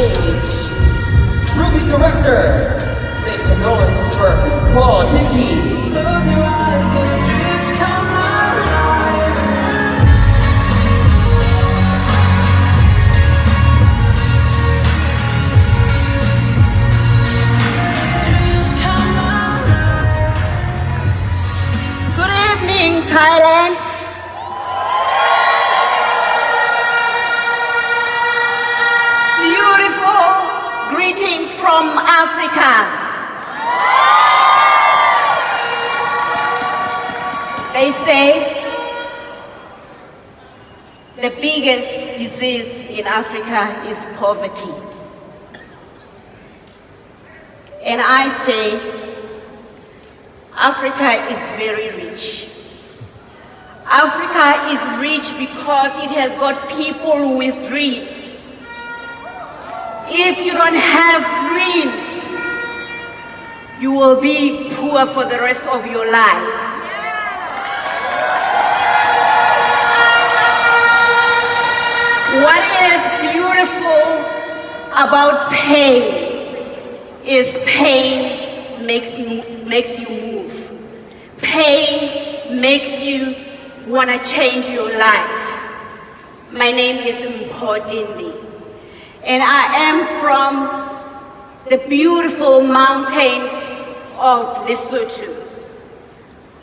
stage, movie director, make some noise for Mpho Dindi. Close your eyes 'cause dreams come alive. Dreams come alive. Good evening, Thailand. Beautiful greetings from Africa. They say the biggest disease in Africa is poverty. And I say Africa is very rich. Africa is rich because it has got people with dreams. If you don't have dreams, you will be poor for the rest of your life. What is beautiful about pain is pain makes you move. Pain makes you want to change your life. My name is Mpho Dindi, and I am from the beautiful mountains of Lesotho,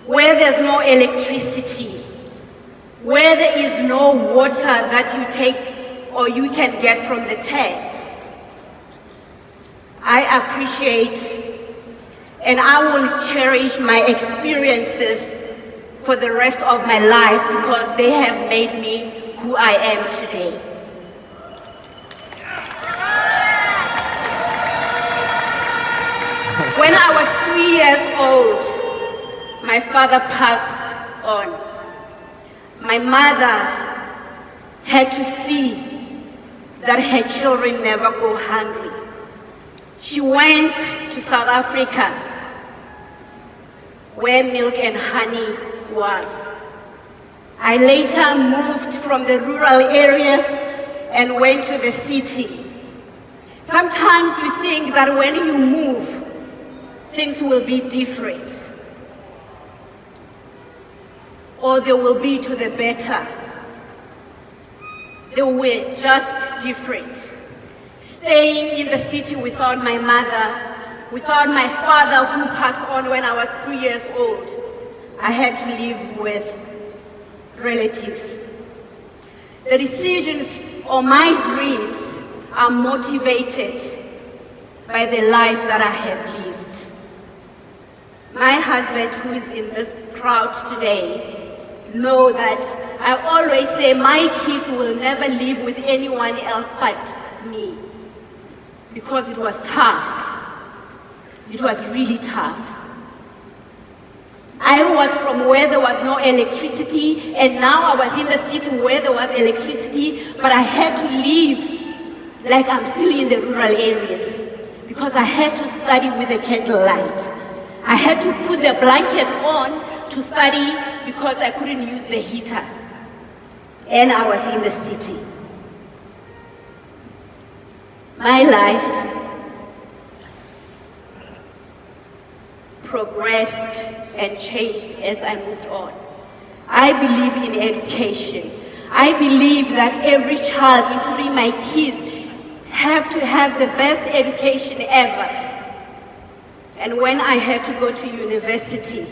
where there's no electricity, where there is no water that you take or you can get from the tap. I appreciate and I will cherish my experiences for the rest of my life because they have made me who I am today. When I was 3 years old, my father passed on. My mother had to see that her children never go hungry. She went to South Africa, where milk and honey was. I later moved from the rural areas and went to the city. Sometimes you think that when you move, things will be different, or they will be to the better. They were just different. Staying in the city without my mother, without my father who passed on when I was 3 years old, I had to live with relatives. The decisions or my dreams are motivated by the life that I have lived. My husband, who is in this crowd today, know that I always say my kids will never live with anyone else but me, because it was tough. It was really tough. I was from where there was no electricity, and now I was in the city where there was electricity, but I had to live like I'm still in the rural areas because I had to study with a candlelight. I had to put the blanket on to study because I couldn't use the heater, and I was in the city. My life progressed and changed as I moved on. I believe in education. I believe that every child, including my kids, have to have the best education ever. And when I had to go to university,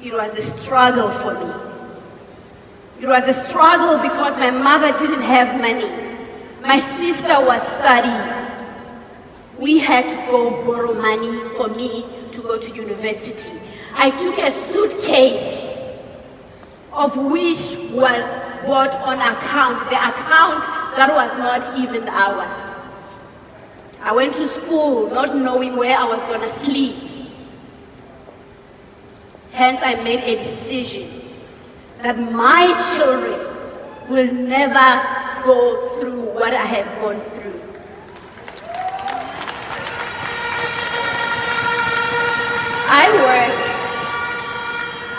it was a struggle for me. It was a struggle because my mother didn't have money. My sister was studying. We had to go borrow money for me to go to university. I took a suitcase of which was bought on account, the account that was not even ours. I went to school not knowing where I was going to sleep. Hence, I made a decision that my children will never go through what I have gone through.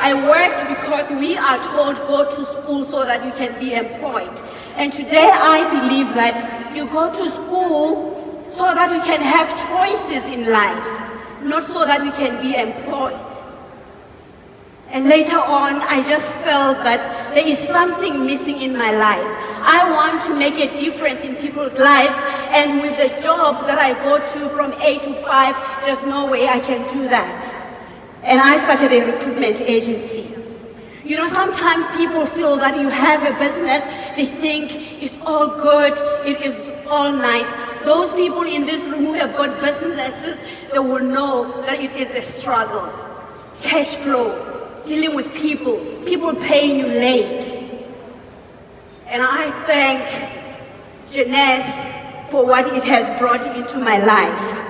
I worked because we are told go to school so that you can be employed. And today I believe that you go to school so that we can have choices in life, not so that we can be employed. And later on, I just felt that there is something missing in my life. I want to make a difference in people's lives, and with the job that I go to from 8 to 5, there's no way I can do that. And I started a recruitment agency. You know, sometimes people feel that you have a business, they think it's all good, it is all nice. Those people in this room who have got businesses, they will know that it is a struggle. Cash flow, dealing with people, people paying you late. And I thank Janice for what it has brought into my life.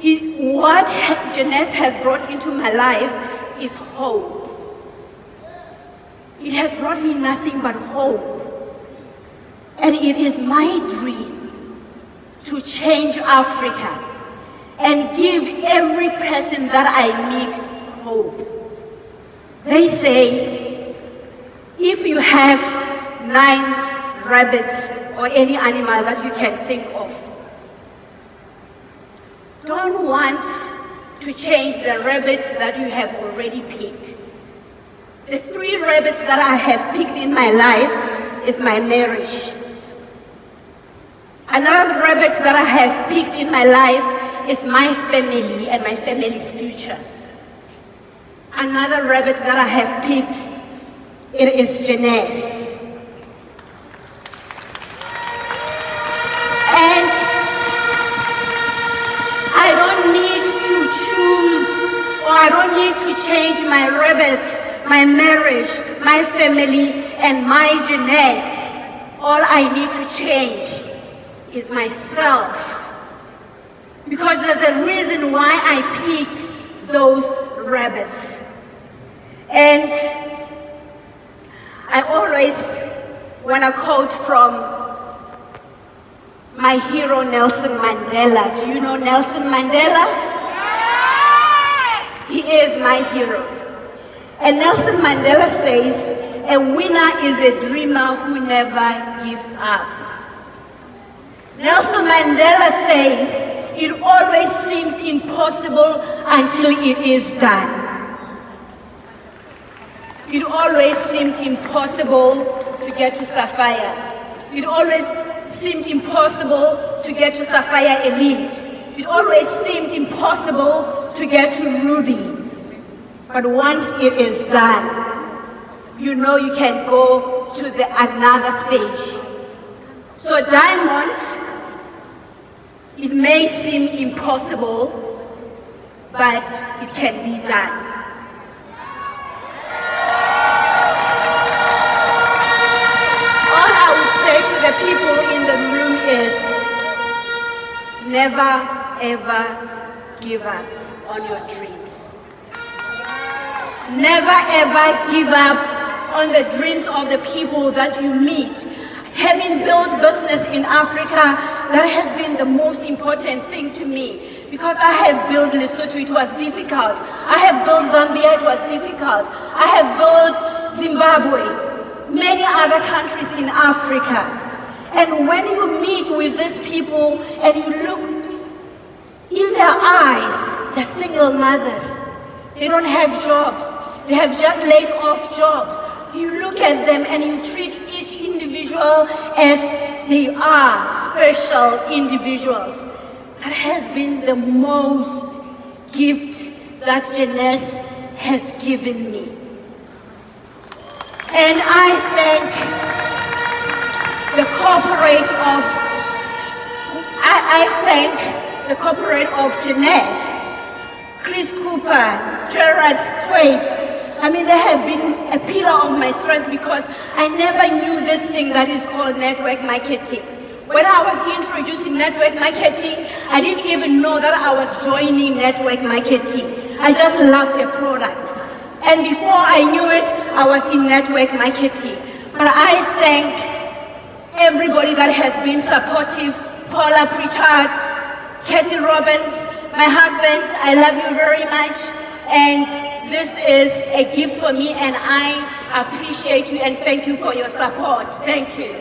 What Janice has brought into my life is hope. It has brought me nothing but hope. And it is my dream to change Africa and give every person that I meet hope. They say, if you have 9 rabbits or any animal that you can think of, don't want to change the rabbits that you have already picked. The 3 rabbits that I have picked in my life is my marriage. Another rabbit that I have picked in my life is my family and my family's future. Another rabbit that I have picked, it is Janice. And I don't need to choose, or I don't need to change my rabbits, my marriage, my family, and my Janice. All I need to change is myself. Because there's a reason why I picked those rabbits. And I always want to quote from my hero Nelson Mandela. Do you know Nelson Mandela? Yes! He is my hero. And Nelson Mandela says, a winner is a dreamer who never gives up. Nelson Mandela says, it always seems impossible until it is done. It always seemed impossible to get to Sapphire. It always seemed impossible to get to Sapphire Elite. It always seemed impossible to get to Ruby. But once it is done, you know you can go to another stage. So Diamond, it may seem impossible, but it can be done. All I would say to the people in the room is, never ever give up on your dreams. Never ever give up on the dreams of the people that you meet. Having built business in Africa, that has been the most important thing to me. Because I have built Lesotho, it was difficult. I have built Zambia, it was difficult. I have built Zimbabwe, many other countries in Africa. And when you meet with these people and you look in their eyes, they're single mothers. They don't have jobs. They have just laid off jobs. You look at them and you treat each individual as they are special individuals. That has been the most gift that Janice has given me. And I thank the corporate of Janice, Chris Cooper, Gerard Twaits. I mean, they have been a pillar of my strength because I never knew this thing that is called network marketing. When I was introducing network marketing, I didn't even know that I was joining network marketing. I just loved a product. And before I knew it, I was in network marketing. But I thank everybody that has been supportive. Paula Pritchard, Kathy Robbins, my husband, I love you very much. And this is a gift for me, and I appreciate you and thank you for your support. Thank you.